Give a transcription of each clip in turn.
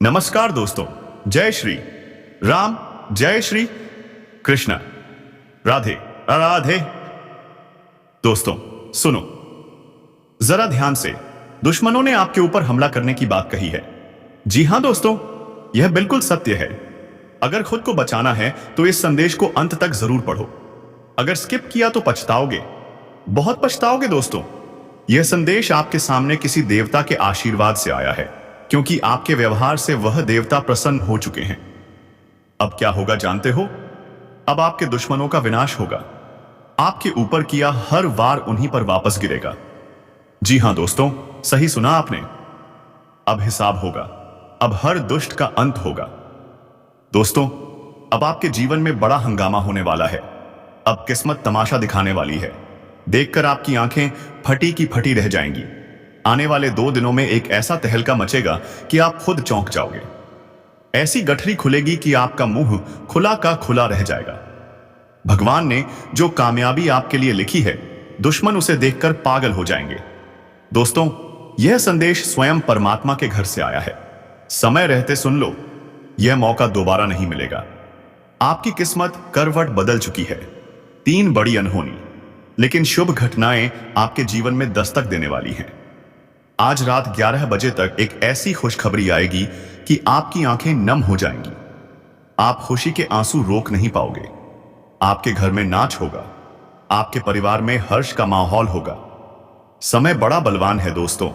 नमस्कार दोस्तों। जय श्री राम, जय श्री कृष्ण, राधे राधे। दोस्तों सुनो, जरा ध्यान से। दुश्मनों ने आपके ऊपर हमला करने की बात कही है। जी हां दोस्तों, यह बिल्कुल सत्य है। अगर खुद को बचाना है तो इस संदेश को अंत तक जरूर पढ़ो। अगर स्किप किया तो पछताओगे, बहुत पछताओगे दोस्तों। यह संदेश आपके सामने किसी देवता के आशीर्वाद से आया है, क्योंकि आपके व्यवहार से वह देवता प्रसन्न हो चुके हैं। अब क्या होगा जानते हो? अब आपके दुश्मनों का विनाश होगा। आपके ऊपर किया हर वार उन्हीं पर वापस गिरेगा। जी हां दोस्तों, सही सुना आपने। अब हिसाब होगा, अब हर दुष्ट का अंत होगा। दोस्तों, अब आपके जीवन में बड़ा हंगामा होने वाला है। अब किस्मत तमाशा दिखाने वाली है। देखकर आपकी आंखें फटी की फटी रह जाएंगी। आने वाले 2 दिनों में एक ऐसा तहलका मचेगा कि आप खुद चौंक जाओगे। ऐसी गठरी खुलेगी कि आपका मुंह खुला का खुला रह जाएगा। भगवान ने जो कामयाबी आपके लिए लिखी है, दुश्मन उसे देखकर पागल हो जाएंगे। दोस्तों, यह संदेश स्वयं परमात्मा के घर से आया है। समय रहते सुन लो, यह मौका दोबारा नहीं मिलेगा। आपकी किस्मत करवट बदल चुकी है। 3 बड़ी अनहोनी लेकिन शुभ घटनाएं आपके जीवन में दस्तक देने वाली हैं। आज रात 11 बजे तक एक ऐसी खुशखबरी आएगी कि आपकी आंखें नम हो जाएंगी। आप खुशी के आंसू रोक नहीं पाओगे। आपके घर में नाच होगा, आपके परिवार में हर्ष का माहौल होगा। समय बड़ा बलवान है दोस्तों।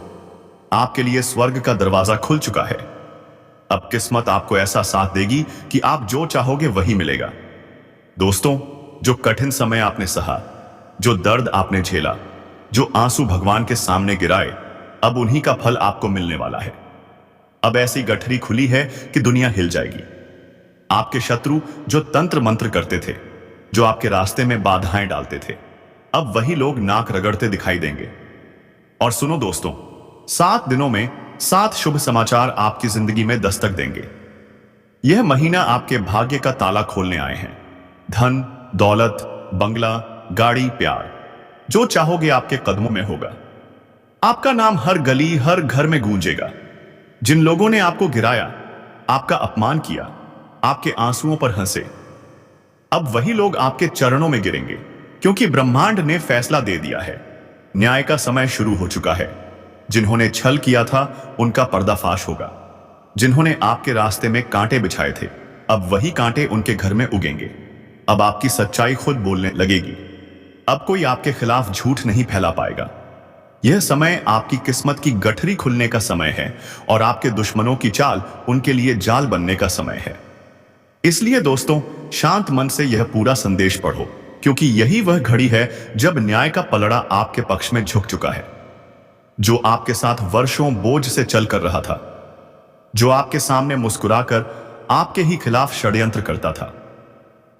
आपके लिए स्वर्ग का दरवाजा खुल चुका है। अब किस्मत आपको ऐसा साथ देगी कि आप जो चाहोगे वही मिलेगा। दोस्तों, जो कठिन समय आपने सहा, जो दर्द आपने झेला, जो आंसू भगवान के सामने गिराए, अब उन्हीं का फल आपको मिलने वाला है। अब ऐसी गठरी खुली है कि दुनिया हिल जाएगी। आपके शत्रु जो तंत्र मंत्र करते थे, जो आपके रास्ते में बाधाएं डालते थे, अब वही लोग नाक रगड़ते दिखाई देंगे। और सुनो दोस्तों, 7 दिनों में 7 शुभ समाचार आपकी जिंदगी में दस्तक देंगे। यह महीना आपके भाग्य का ताला खोलने आए हैं। धन, दौलत, बंगला, गाड़ी, प्यार, जो चाहोगे आपके कदमों में होगा। आपका नाम हर गली, हर घर में गूंजेगा। जिन लोगों ने आपको गिराया, आपका अपमान किया, आपके आंसुओं पर हंसे, अब वही लोग आपके चरणों में गिरेंगे, क्योंकि ब्रह्मांड ने फैसला दे दिया है। न्याय का समय शुरू हो चुका है। जिन्होंने छल किया था, उनका पर्दाफाश होगा। जिन्होंने आपके रास्ते में कांटे बिछाए थे, अब वही कांटे उनके घर में उगेंगे। अब आपकी सच्चाई खुद बोलने लगेगी। अब कोई आपके खिलाफ झूठ नहीं फैला पाएगा। यह समय आपकी किस्मत की गठरी खुलने का समय है और आपके दुश्मनों की चाल उनके लिए जाल बनने का समय है। इसलिए दोस्तों, शांत मन से यह पूरा संदेश पढ़ो, क्योंकि यही वह घड़ी है जब न्याय का पलड़ा आपके पक्ष में झुक चुका है। जो आपके साथ वर्षों बोझ से चल कर रहा था, जो आपके सामने मुस्कुराकर आपके ही खिलाफ षड्यंत्र करता था,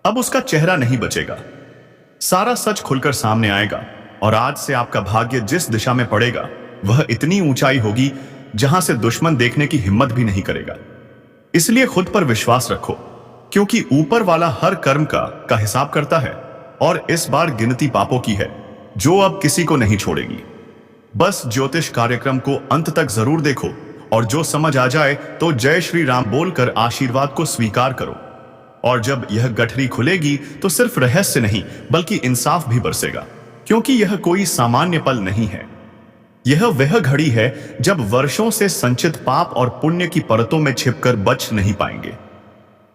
अब उसका चेहरा नहीं बचेगा। सारा सच खुलकर सामने आएगा और आज से आपका भाग्य जिस दिशा में पड़ेगा, वह इतनी ऊंचाई होगी जहां से दुश्मन देखने की हिम्मत भी नहीं करेगा। इसलिए खुद पर विश्वास रखो, क्योंकि ऊपर वाला हर कर्म का हिसाब करता है और इस बार गिनती पापों की है, जो अब किसी को नहीं छोड़ेगी। बस ज्योतिष कार्यक्रम को अंत तक जरूर देखो और जो समझ आ जाए तो जय श्री राम बोलकर आशीर्वाद को स्वीकार करो। और जब यह गठरी खुलेगी तो सिर्फ रहस्य नहीं बल्कि इंसाफ भी बरसेगा, क्योंकि यह कोई सामान्य पल नहीं है। यह वह घड़ी है जब वर्षों से संचित पाप और पुण्य की परतों में छिपकर बच नहीं पाएंगे।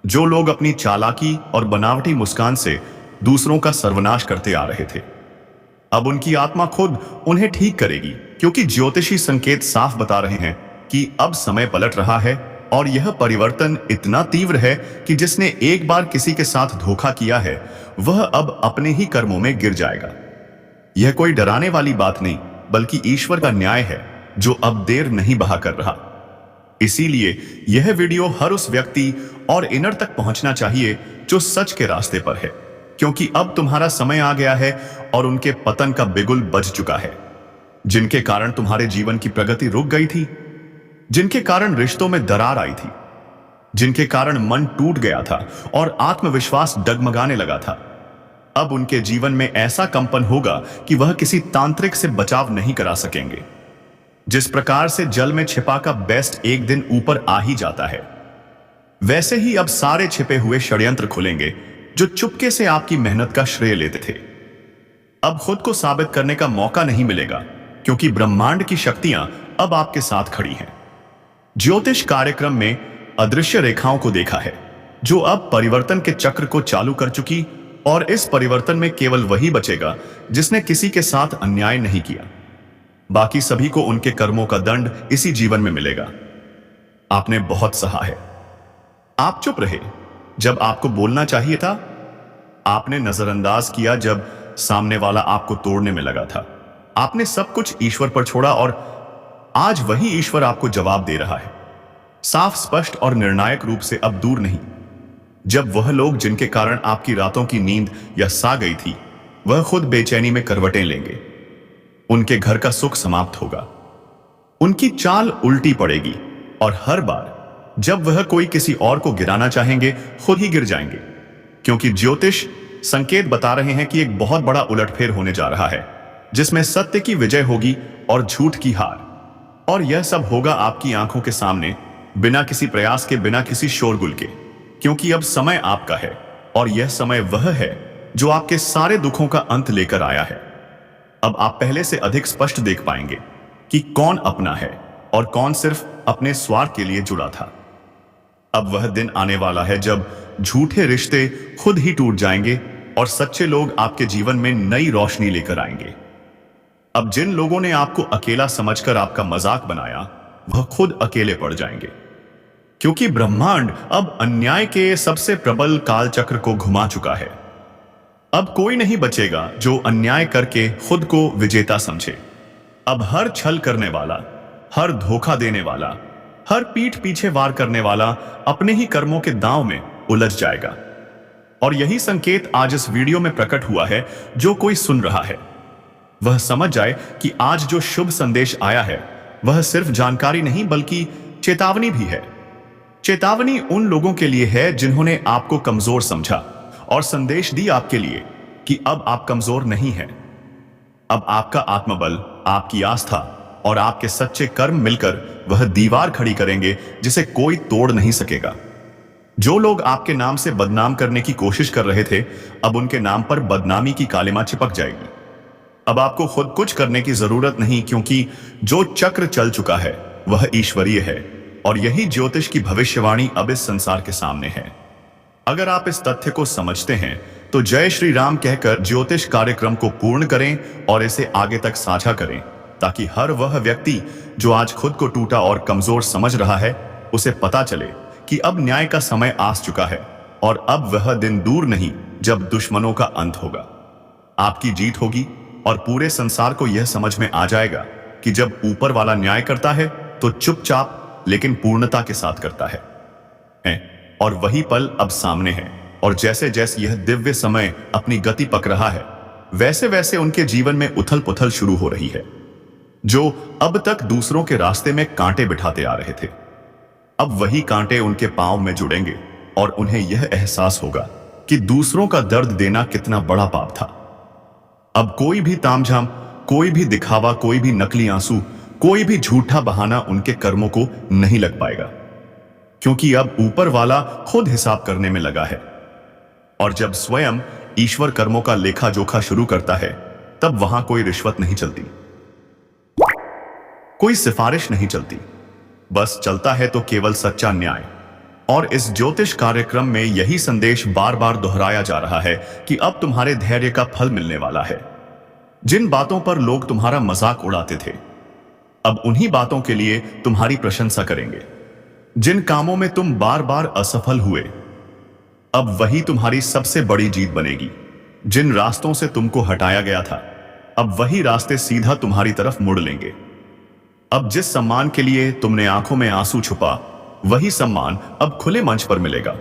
जो लोग अपनी चालाकी और बनावटी मुस्कान से दूसरों का सर्वनाश करते आ रहे थे, अब उनकी आत्मा खुद उन्हें ठीक करेगी, क्योंकि ज्योतिषी संकेत साफ बता रहे हैं कि अब समय पलट रहा है और यह परिवर्तन इतना तीव्र है कि जिसने एक बार किसी के साथ धोखा किया है, वह अब अपने ही कर्मों में गिर जाएगा। यह कोई डराने वाली बात नहीं, बल्कि ईश्वर का न्याय है जो अब देर नहीं बहा कर रहा। इसीलिए यह वीडियो हर उस व्यक्ति और इनर तक पहुंचना चाहिए जो सच के रास्ते पर है, क्योंकि अब तुम्हारा समय आ गया है और उनके पतन का बिगुल बज चुका है। जिनके कारण तुम्हारे जीवन की प्रगति रुक गई थी, जिनके कारण रिश्तों में दरार आई थी, जिनके कारण मन टूट गया था और आत्मविश्वास डगमगाने लगा था, अब उनके जीवन में ऐसा कंपन होगा कि वह किसी तांत्रिक से बचाव नहीं करा सकेंगे। जिस प्रकार से जल में छिपा का बेस्ट एक दिन ऊपर आ ही जाता है, वैसे ही अब सारे छिपे हुए षड्यंत्र खुलेंगे जो चुपके से आपकी मेहनत का श्रेय लेते थे। अब खुद को साबित करने का मौका नहीं मिलेगा, क्योंकि ब्रह्मांड की शक्तियां अब आपके साथ खड़ी हैं। ज्योतिष कार्यक्रम में अदृश्य रेखाओं को देखा है, जो अब परिवर्तन के चक्र को चालू कर चुकी, और इस परिवर्तन में केवल वही बचेगा जिसने किसी के साथ अन्याय नहीं किया। बाकी सभी को उनके कर्मों का दंड इसी जीवन में मिलेगा। आपने बहुत सहा है। आप चुप रहे जब आपको बोलना चाहिए था। आपने नजरअंदाज किया जब सामने वाला आपको तोड़ने में लगा था। आपने सब कुछ ईश्वर पर छोड़ा, और आज वही ईश्वर आपको जवाब दे रहा है, साफ, स्पष्ट और निर्णायक रूप से, अब दूर नहीं। जब वह लोग जिनके कारण आपकी रातों की नींद या सा गई थी, वह खुद बेचैनी में करवटें लेंगे, उनके घर का सुख समाप्त होगा, उनकी चाल उल्टी पड़ेगी, और हर बार जब वह कोई किसी और को गिराना चाहेंगे, खुद ही गिर जाएंगे, क्योंकि ज्योतिष संकेत बता रहे हैं कि एक बहुत बड़ा उलटफेर होने जा रहा है, जिसमें सत्य की विजय होगी और झूठ की हार। और यह सब होगा आपकी आंखों के सामने, बिना किसी प्रयास के, बिना किसी शोरगुल के, क्योंकि अब समय आपका है, और यह समय वह है जो आपके सारे दुखों का अंत लेकर आया है। अब आप पहले से अधिक स्पष्ट देख पाएंगे कि कौन अपना है और कौन सिर्फ अपने स्वार्थ के लिए जुड़ा था। अब वह दिन आने वाला है जब झूठे रिश्ते खुद ही टूट जाएंगे और सच्चे लोग आपके जीवन में नई रोशनी लेकर आएंगे। अब जिन लोगों ने आपको अकेला समझकर आपका मजाक बनाया, वह खुद अकेले पड़ जाएंगे, क्योंकि ब्रह्मांड अब अन्याय के सबसे प्रबल काल चक्र को घुमा चुका है। अब कोई नहीं बचेगा जो अन्याय करके खुद को विजेता समझे। अब हर छल करने वाला, हर धोखा देने वाला, हर पीठ पीछे वार करने वाला अपने ही कर्मों के दांव में उलझ जाएगा। और यही संकेत आज इस वीडियो में प्रकट हुआ है। जो कोई सुन रहा है वह समझ जाए कि आज जो शुभ संदेश आया है वह सिर्फ जानकारी नहीं बल्कि चेतावनी भी है। चेतावनी उन लोगों के लिए है जिन्होंने आपको कमजोर समझा, और संदेश दी आपके लिए कि अब आप कमजोर नहीं हैं। अब आपका आत्मबल, आपकी आस्था और आपके सच्चे कर्म मिलकर वह दीवार खड़ी करेंगे जिसे कोई तोड़ नहीं सकेगा। जो लोग आपके नाम से बदनाम करने की कोशिश कर रहे थे, अब उनके नाम पर बदनामी की कालिमा चिपक जाएगी। अब आपको खुद कुछ करने की जरूरत नहीं, क्योंकि जो चक्र चल चुका है वह ईश्वरीय है, और यही ज्योतिष की भविष्यवाणी अब इस संसार के सामने है। अगर आप इस तथ्य को समझते हैं तो जय श्री राम कहकर ज्योतिष कार्यक्रम को पूर्ण करें और इसे आगे तक साझा करें, ताकि हर वह व्यक्ति जो आज खुद को टूटा और कमजोर समझ रहा है, उसे पता चले कि अब न्याय का समय आ चुका है, और अब वह दिन दूर नहीं जब दुश्मनों का अंत होगा, आपकी जीत होगी। और पूरे संसार को यह समझ में आ जाएगा कि जब ऊपर वाला न्याय करता है तो चुपचाप लेकिन पूर्णता के साथ करता है। और वही पल अब सामने है, और जैसे जैसे यह दिव्य समय अपनी गति पक रहा है, वैसे वैसे उनके जीवन में उथल पुथल शुरू हो रही है। जो अब तक दूसरों के रास्ते में कांटे बिठाते आ रहे थे, अब वही कांटे उनके पांव में जुड़ेंगे, और उन्हें यह एहसास होगा कि दूसरों का दर्द देना कितना बड़ा पाप था। अब कोई भी तामझाम, कोई भी दिखावा, कोई भी नकली आंसू, कोई भी झूठा बहाना उनके कर्मों को नहीं लग पाएगा, क्योंकि अब ऊपर वाला खुद हिसाब करने में लगा है। और जब स्वयं ईश्वर कर्मों का लेखा जोखा शुरू करता है, तब वहां कोई रिश्वत नहीं चलती, कोई सिफारिश नहीं चलती, बस चलता है तो केवल सच्चा न्याय। और इस ज्योतिष कार्यक्रम में यही संदेश बार बार दोहराया जा रहा है कि अब तुम्हारे धैर्य का फल मिलने वाला है। जिन बातों पर लोग तुम्हारा मजाक उड़ाते थे, अब उन्हीं बातों के लिए तुम्हारी प्रशंसा करेंगे। जिन कामों में तुम बार बार असफल हुए, अब वही तुम्हारी सबसे बड़ी जीत बनेगी। जिन रास्तों से तुमको हटाया गया था, अब वही रास्ते सीधा तुम्हारी तरफ मुड़ लेंगे। अब जिस सम्मान के लिए तुमने आंखों में आंसू छुपा, वही सम्मान अब खुले मंच पर मिलेगा।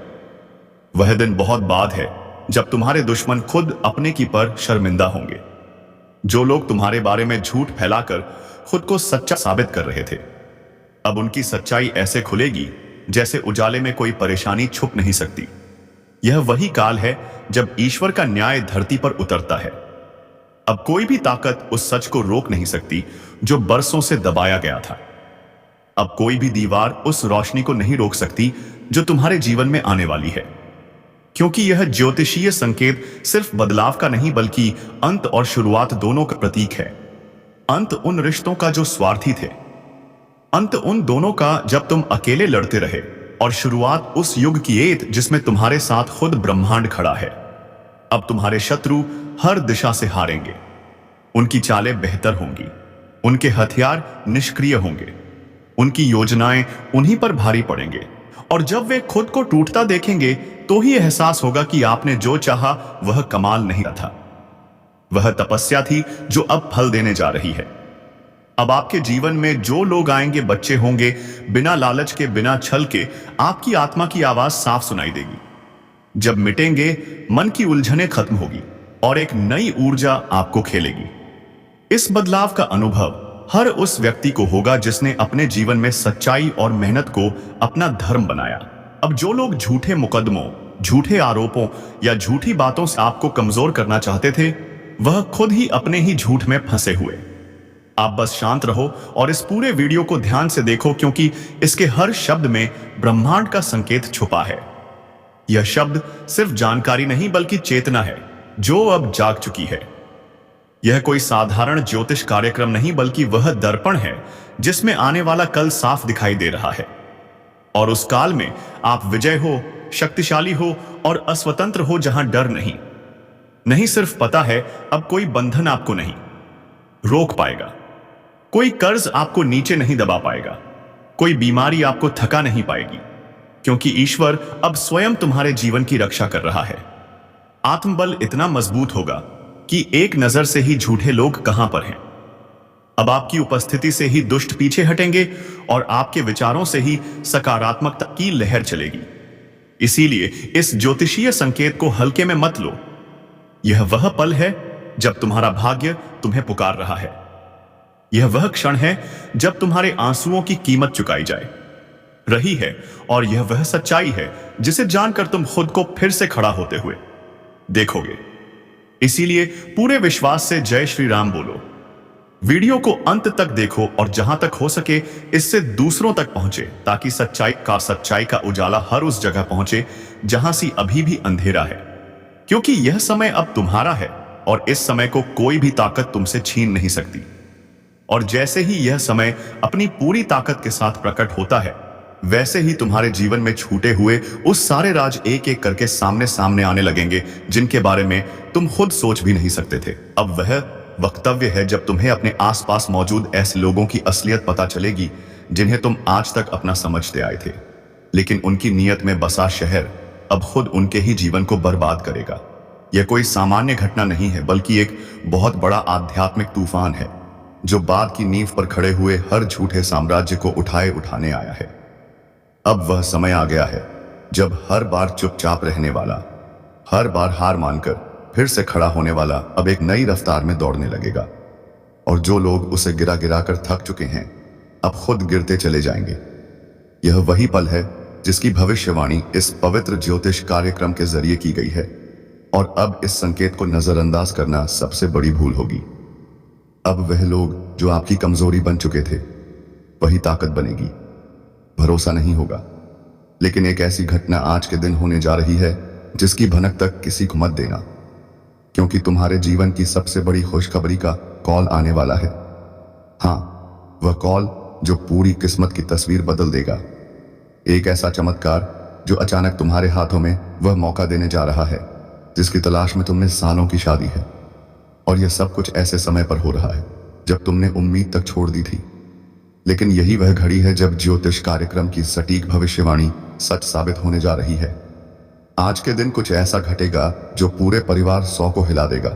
वह दिन बहुत बाद है जब तुम्हारे दुश्मन खुद अपने की पर शर्मिंदा होंगे। जो लोग तुम्हारे बारे में झूठ फैलाकर खुद को सच्चा साबित कर रहे थे, अब उनकी सच्चाई ऐसे खुलेगी जैसे उजाले में कोई परेशानी छुप नहीं सकती। यह वही काल है जब ईश्वर का न्याय धरती पर उतरता है। अब कोई भी ताकत उस सच को रोक नहीं सकती जो बरसों से दबाया गया था। अब कोई भी दीवार उस रोशनी को नहीं रोक सकती जो तुम्हारे जीवन में आने वाली है, क्योंकि यह ज्योतिषीय संकेत सिर्फ बदलाव का नहीं बल्कि अंत और शुरुआत दोनों का प्रतीक है। अंत उन रिश्तों का जो स्वार्थी थे, अंत उन दोनों का जब तुम अकेले लड़ते रहे, और शुरुआत उस युग की एत जिसमें तुम्हारे साथ खुद ब्रह्मांड खड़ा है। अब तुम्हारे शत्रु हर दिशा से हारेंगे, उनकी चालें बेहतर होंगी, उनके हथियार निष्क्रिय होंगे, उनकी योजनाएं उन्हीं पर भारी पड़ेंगे, और जब वे खुद को टूटता देखेंगे तो ही एहसास होगा कि आपने जो चाहा वह कमाल नहीं था, वह तपस्या थी जो अब फल देने जा रही है। अब आपके जीवन में जो लोग आएंगे बच्चे होंगे, बिना लालच के, बिना छल के। आपकी आत्मा की आवाज साफ सुनाई देगी। जब मिटेंगे, मन की उलझनें खत्म होगी और एक नई ऊर्जा आपको खेलेगी। इस बदलाव का अनुभव हर उस व्यक्ति को होगा जिसने अपने जीवन में सच्चाई और मेहनत को अपना धर्म बनाया। अब जो लोग झूठे मुकदमों, झूठे आरोपों या झूठी बातों से आपको कमजोर करना चाहते थे, वह खुद ही अपने ही झूठ में फंसे हुए। आप बस शांत रहो और इस पूरे वीडियो को ध्यान से देखो, क्योंकि इसके हर शब्द में ब्रह्मांड का संकेत छुपा है। यह शब्द सिर्फ जानकारी नहीं बल्कि चेतना है जो अब जाग चुकी है। यह कोई साधारण ज्योतिष कार्यक्रम नहीं बल्कि वह दर्पण है जिसमें आने वाला कल साफ दिखाई दे रहा है। और उस काल में आप विजय हो, शक्तिशाली हो और अस्वतंत्र हो, जहां डर नहीं सिर्फ पता है, अब कोई बंधन आपको नहीं रोक पाएगा, कोई कर्ज आपको नीचे नहीं दबा पाएगा, कोई बीमारी आपको थका नहीं पाएगी, क्योंकि ईश्वर अब स्वयं तुम्हारे जीवन की रक्षा कर रहा है। आत्मबल इतना मजबूत होगा कि एक नजर से ही झूठे लोग कहां पर हैं। अब आपकी उपस्थिति से ही दुष्ट पीछे हटेंगे और आपके विचारों से ही सकारात्मकता की लहर चलेगी। इसीलिए इस ज्योतिषीय संकेत को हल्के में मत लो। यह वह पल है जब तुम्हारा भाग्य तुम्हें पुकार रहा है। यह वह क्षण है जब तुम्हारे आंसुओं की कीमत चुकाई जाए रही है, और यह वह सच्चाई है जिसे जानकर तुम खुद को फिर से खड़ा होते हुए देखोगे। इसीलिए पूरे विश्वास से जय श्री राम बोलो। वीडियो को अंत तक देखो और जहां तक हो सके इससे दूसरों तक पहुंचे, ताकि सच्चाई का उजाला हर उस जगह पहुंचे जहां से अभी भी अंधेरा है। क्योंकि यह समय अब तुम्हारा है और इस समय को कोई भी ताकत तुमसे छीन नहीं सकती। और जैसे ही यह समय अपनी पूरी ताकत के साथ प्रकट होता है, वैसे ही तुम्हारे जीवन में छूटे हुए उस सारे राज एक एक करके सामने सामने आने लगेंगे जिनके बारे में तुम खुद सोच भी नहीं सकते थे। अब वह वक्तव्य है जब तुम्हें अपने आसपास मौजूद ऐसे लोगों की असलियत पता चलेगी जिन्हें तुम आज तक अपना समझते आए थे, लेकिन उनकी नीयत में बसा शहर अब खुद उनके ही जीवन को बर्बाद करेगा। यह कोई सामान्य घटना नहीं है बल्कि एक बहुत बड़ा आध्यात्मिक तूफान है जो बाद की नींव पर खड़े हुए हर झूठे साम्राज्य को उठाने आया है। अब वह समय आ गया है जब हर बार चुपचाप रहने वाला, हर बार हार मानकर फिर से खड़ा होने वाला अब एक नई रफ्तार में दौड़ने लगेगा। और जो लोग उसे गिरा गिरा कर थक चुके हैं, अब खुद गिरते चले जाएंगे। यह वही पल है जिसकी भविष्यवाणी इस पवित्र ज्योतिष कार्यक्रम के जरिए की गई है, और अब इस संकेत को नजरअंदाज करना सबसे बड़ी भूल होगी। अब वह लोग जो आपकी कमजोरी बन चुके थे, वही ताकत बनेगी। भरोसा नहीं होगा, लेकिन एक ऐसी घटना आज के दिन होने जा रही है जिसकी भनक तक किसी को मत देना, क्योंकि तुम्हारे जीवन की सबसे बड़ी खुशखबरी का कॉल आने वाला है। हाँ, वह कॉल जो पूरी किस्मत की तस्वीर बदल देगा। एक ऐसा चमत्कार जो अचानक तुम्हारे हाथों में वह मौका देने जा रहा है जिसकी तलाश में तुमने सालों की शादी है। और यह सब कुछ ऐसे समय पर हो रहा है जब तुमने उम्मीद तक छोड़ दी थी, लेकिन यही वह घड़ी है जब ज्योतिष कार्यक्रम की सटीक भविष्यवाणी सच साबित होने जा रही है। आज के दिन कुछ ऐसा घटेगा जो पूरे परिवार 100 को हिला देगा,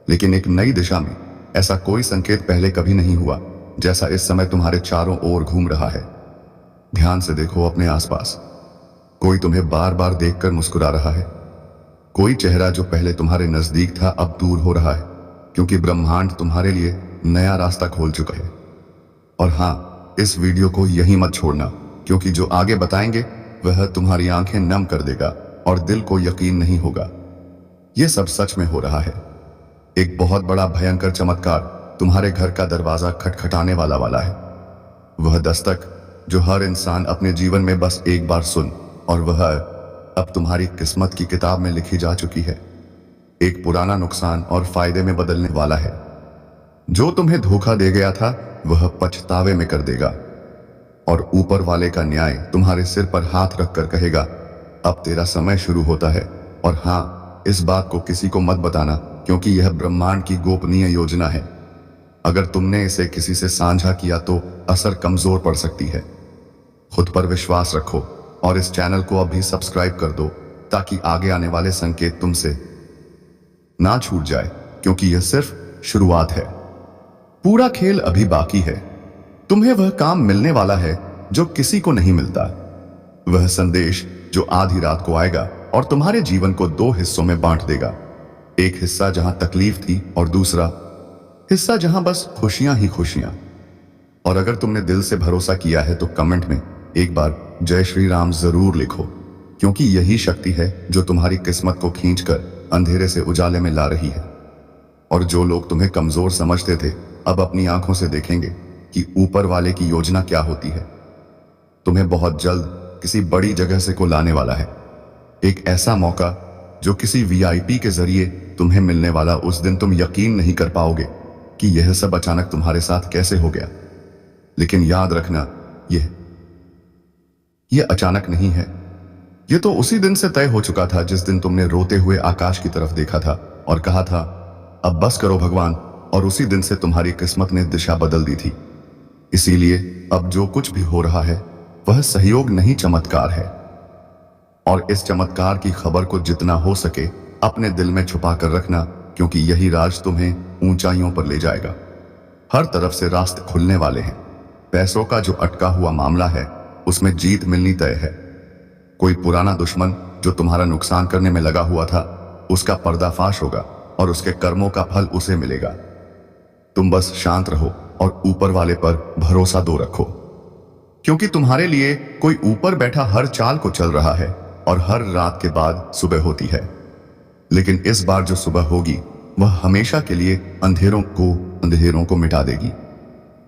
लेकिन एक नई दिशा में। ऐसा कोई संकेत पहले कभी नहीं हुआ जैसा इस समय तुम्हारे चारों ओर घूम रहा है। ध्यान से देखो अपने आसपास। कोई तुम्हें बार बार देखकर मुस्कुरा रहा है। कोई चेहरा जो पहले तुम्हारे नजदीक था अब दूर हो रहा है, क्योंकि ब्रह्मांड तुम्हारे लिए नया रास्ता खोल चुका है। और हाँ, इस वीडियो को यही मत छोड़ना, क्योंकि जो आगे बताएंगे वह तुम्हारी आंखें नम कर देगा और दिल को यकीन नहीं होगा। यह सब सच में हो रहा है। एक बहुत बड़ा भयंकर चमत्कार तुम्हारे घर का दरवाजा खटखटाने वाला है। वह दस्तक जो हर इंसान अपने जीवन में बस एक बार सुन, और वह अब तुम्हारी किस्मत की किताब में लिखी जा चुकी है। एक पुराना नुकसान और फायदे में बदलने वाला है। जो तुम्हें धोखा दे गया था वह पछतावे में कर देगा, और ऊपर वाले का न्याय तुम्हारे सिर पर हाथ रखकर कहेगा, अब तेरा समय शुरू होता है। और हाँ, इस बात को किसी को मत बताना, क्योंकि यह ब्रह्मांड की गोपनीय योजना है। अगर तुमने इसे किसी से साझा किया तो असर कमजोर पड़ सकती है। खुद पर विश्वास रखो और इस चैनल को अभी सब्सक्राइब कर दो, ताकि आगे आने वाले संकेत तुमसे ना छूट जाए, क्योंकि यह सिर्फ शुरुआत है। पूरा खेल अभी बाकी है। तुम्हें वह काम मिलने वाला है जो किसी को नहीं मिलता। वह संदेश जो आधी रात को आएगा और तुम्हारे जीवन को दो हिस्सों में बांट देगा। एक हिस्सा जहां तकलीफ थी और दूसरा हिस्सा जहां बस खुशियां ही खुशियां। और अगर तुमने दिल से भरोसा किया है तो कमेंट में एक बार जय श्री राम जरूर लिखो, क्योंकि यही शक्ति है जो तुम्हारी किस्मत को खींचकर अंधेरे से उजाले में ला रही है। और जो लोग तुम्हें कमजोर समझते थे अब अपनी आंखों से देखेंगे कि ऊपर वाले की योजना क्या होती है। तुम्हें बहुत जल्द किसी बड़ी जगह से को लाने वाला है। एक ऐसा मौका जो किसी वीआईपी के जरिए तुम्हें मिलने वाला। उस दिन तुम यकीन नहीं कर पाओगे कि यह सब अचानक तुम्हारे साथ कैसे हो गया। लेकिन याद रखना, यह अचानक नहीं है। यह तो उसी दिन से तय हो चुका था जिस दिन तुमने रोते हुए आकाश की तरफ देखा था और कहा था, अब बस करो भगवान। और उसी दिन से तुम्हारी किस्मत ने दिशा बदल दी थी। इसीलिए अब जो कुछ भी हो रहा है वह सहयोग नहीं, चमत्कार है। और इस चमत्कार की खबर को जितना हो सके अपने दिल में छुपा कर रखना, क्योंकि यही राज तुम्हें ऊंचाइयों पर ले जाएगा। हर तरफ से रास्ते खुलने वाले हैं। पैसों का जो अटका हुआ मामला है उसमें जीत मिलनी तय है। कोई पुराना दुश्मन जो तुम्हारा नुकसान करने में लगा हुआ था उसका पर्दाफाश होगा और उसके कर्मों का फल उसे मिलेगा। तुम बस शांत रहो और ऊपर वाले पर भरोसा दो रखो, क्योंकि तुम्हारे लिए कोई ऊपर बैठा हर चाल को चल रहा है और हर रात के बाद सुबह होती है। लेकिन इस बार जो सुबह होगी वह हमेशा के लिए अंधेरों को मिटा देगी।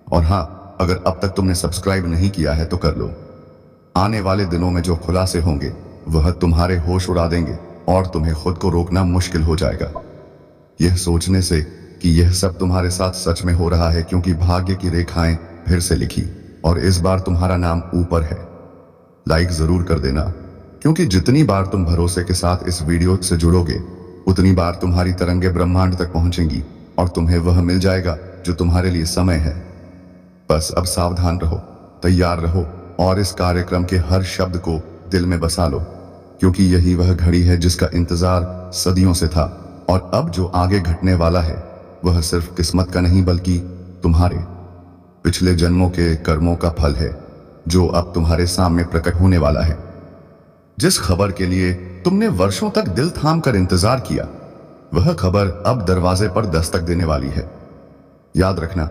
और हाँ, अगर अब तक तुमने सब्सक्राइब नहीं किया है तो कर लो। आने वाले दिनों में जो खुलासे होंगे वह तुम्हारे होश उड़ा देंगे और तुम्हें खुद को रोकना मुश्किल हो जाएगा। यह सोचने से कि यह सब तुम्हारे साथ सच में हो रहा है, क्योंकि भाग्य की रेखाएं फिर से लिखी और इस बार तुम्हारा नाम ऊपर है। लाइक जरूर कर देना, क्योंकि जितनी बार तुम भरोसे के साथ इस वीडियो से जुड़ोगे उतनी बार तुम्हारी तरंगे ब्रह्मांड तक पहुंचेंगी और तुम्हें वह मिल जाएगा जो तुम्हारे लिए समय है। बस अब सावधान रहो, तैयार रहो और इस कार्यक्रम के हर शब्द को दिल में बसा लो, क्योंकि यही वह घड़ी है जिसका इंतजार सदियों से था। और अब जो आगे घटने वाला है वह सिर्फ किस्मत का नहीं बल्कि तुम्हारे पिछले जन्मों के कर्मों का फल है, जो अब तुम्हारे सामने प्रकट होने वाला है। जिस खबर के लिए तुमने वर्षों तक दिल थाम कर इंतजार किया, वह खबर अब दरवाजे पर दस्तक देने वाली है। याद रखना,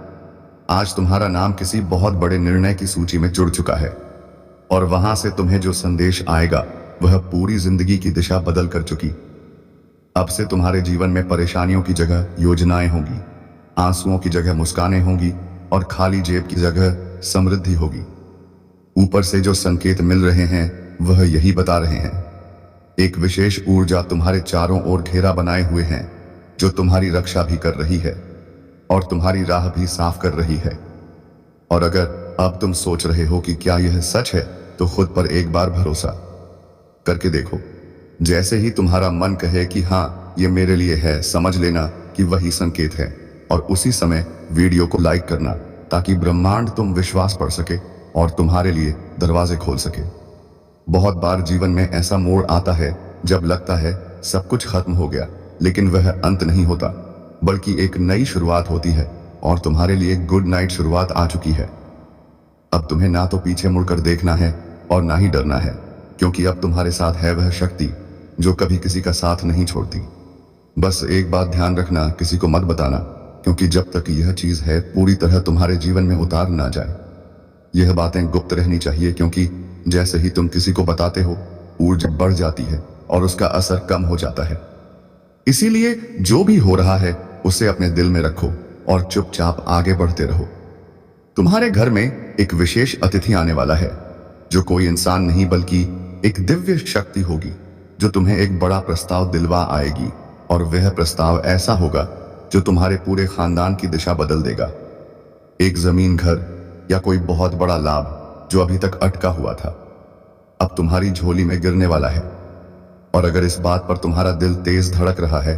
आज तुम्हारा नाम किसी बहुत बड़े निर्णय की सूची में जुड़ चुका है, और वहां से तुम्हें जो संदेश आएगा वह पूरी जिंदगी की दिशा बदल कर चुकी। अब से तुम्हारे जीवन में परेशानियों की जगह योजनाएं होंगी, आंसुओं की जगह मुस्कानें होंगी और खाली जेब की जगह समृद्धि होगी। ऊपर से जो संकेत मिल रहे हैं वह यही बता रहे हैं, एक विशेष ऊर्जा तुम्हारे चारों ओर घेरा बनाए हुए हैं, जो तुम्हारी रक्षा भी कर रही है और तुम्हारी राह भी साफ कर रही है। और अगर अब तुम सोच रहे हो कि क्या यह सच है, तो खुद पर एक बार भरोसा करके देखो। जैसे ही तुम्हारा मन कहे कि हाँ ये मेरे लिए है, समझ लेना कि वही संकेत है, और उसी समय वीडियो को लाइक करना, ताकि ब्रह्मांड तुम विश्वास पढ़ सके और तुम्हारे लिए दरवाजे खोल सके। बहुत बार जीवन में ऐसा मोड़ आता है जब लगता है सब कुछ खत्म हो गया, लेकिन वह अंत नहीं होता, बल्कि एक नई शुरुआत होती है, और तुम्हारे लिए गुड नाइट शुरुआत आ चुकी है। अब तुम्हें ना तो पीछे मुड़कर देखना है और ना ही डरना है, क्योंकि अब तुम्हारे साथ है वह शक्ति जो कभी किसी का साथ नहीं छोड़ती। बस एक बात ध्यान रखना, किसी को मत बताना, क्योंकि जब तक यह चीज है पूरी तरह तुम्हारे जीवन में उतार ना जाए, यह बातें गुप्त रहनी चाहिए, क्योंकि जैसे ही तुम किसी को बताते हो ऊर्जा बढ़ जाती है और उसका असर कम हो जाता है। इसीलिए जो भी हो रहा है उसे अपने दिल में रखो और चुपचाप आगे बढ़ते रहो। तुम्हारे घर में एक विशेष अतिथि आने वाला है, जो कोई इंसान नहीं बल्कि एक दिव्य शक्ति होगी, जो तुम्हें एक बड़ा प्रस्ताव दिलवा आएगी। और वह प्रस्ताव ऐसा होगा जो तुम्हारे पूरे खानदान की दिशा बदल देगा। एक जमीन, घर या कोई बहुत बड़ा लाभ जो अभी तक अटका हुआ था, अब तुम्हारी झोली में गिरने वाला है। और अगर इस बात पर तुम्हारा दिल तेज धड़क रहा है,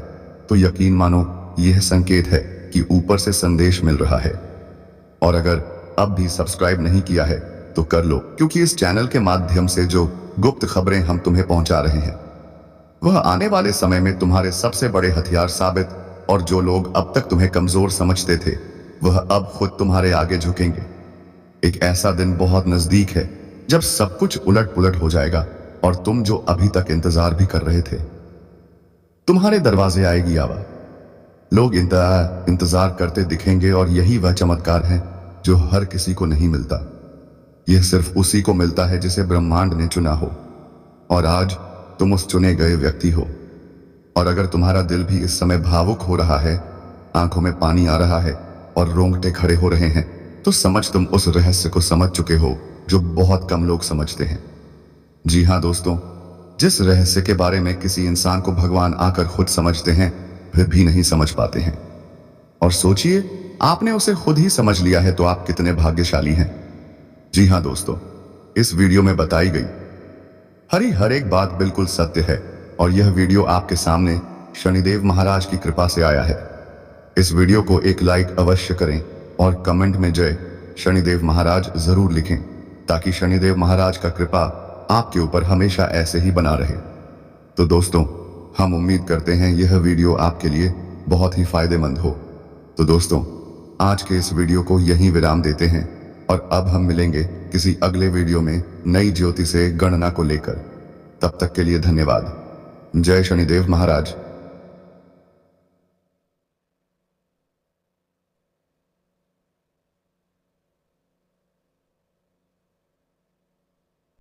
तो यकीन मानो यह संकेत है कि ऊपर से संदेश मिल रहा है। और अगर अब भी सब्सक्राइब नहीं किया है तो कर लो, क्योंकि इस चैनल के माध्यम से जो गुप्त खबरें हम तुम्हें पहुंचा रहे हैं, वह आने वाले समय में तुम्हारे सबसे बड़े हथियार साबित, और जो लोग अब तक तुम्हें कमजोर समझते थे, वह अब खुद तुम्हारे आगे झुकेंगे। एक ऐसा दिन बहुत नजदीक है जब सब कुछ उलट पुलट हो जाएगा और तुम जो अभी तक इंतजार भी कर रहे थे, तुम्हारे दरवाजे आएगी आवाज। लोग इंतजार करते दिखेंगे, और यही वह चमत्कार है जो हर किसी को नहीं मिलता। यह सिर्फ उसी को मिलता है जिसे ब्रह्मांड ने चुना हो, और आज तुम उस चुने गए व्यक्ति हो। और अगर तुम्हारा दिल भी इस समय भावुक हो रहा है, आंखों में पानी आ रहा है और रोंगटे खड़े हो रहे हैं, तो समझ तुम उस रहस्य को समझ चुके हो जो बहुत कम लोग समझते हैं। जी हाँ दोस्तों, जिस रहस्य के बारे में किसी इंसान को भगवान आकर खुद समझते हैं फिर भी नहीं समझ पाते हैं। और सोचिए, आपने उसे खुद ही समझ लिया है, तो आप कितने भाग्यशाली हैं। जी हाँ दोस्तों, इस वीडियो में बताई गई हर एक बात बिल्कुल सत्य है, और यह वीडियो आपके सामने शनिदेव महाराज की कृपा से आया है। इस वीडियो को एक लाइक अवश्य करें और कमेंट में जय शनिदेव महाराज जरूर लिखें, ताकि शनिदेव महाराज का कृपा आपके ऊपर हमेशा ऐसे ही बना रहे। तो दोस्तों, हम उम्मीद करते हैं यह वीडियो आपके लिए बहुत ही फायदेमंद हो। तो दोस्तों, आज के इस वीडियो को यहीं विराम देते हैं, और अब हम मिलेंगे किसी अगले वीडियो में नई ज्योति से गणना को लेकर। तब तक के लिए धन्यवाद। जय शनिदेव महाराज।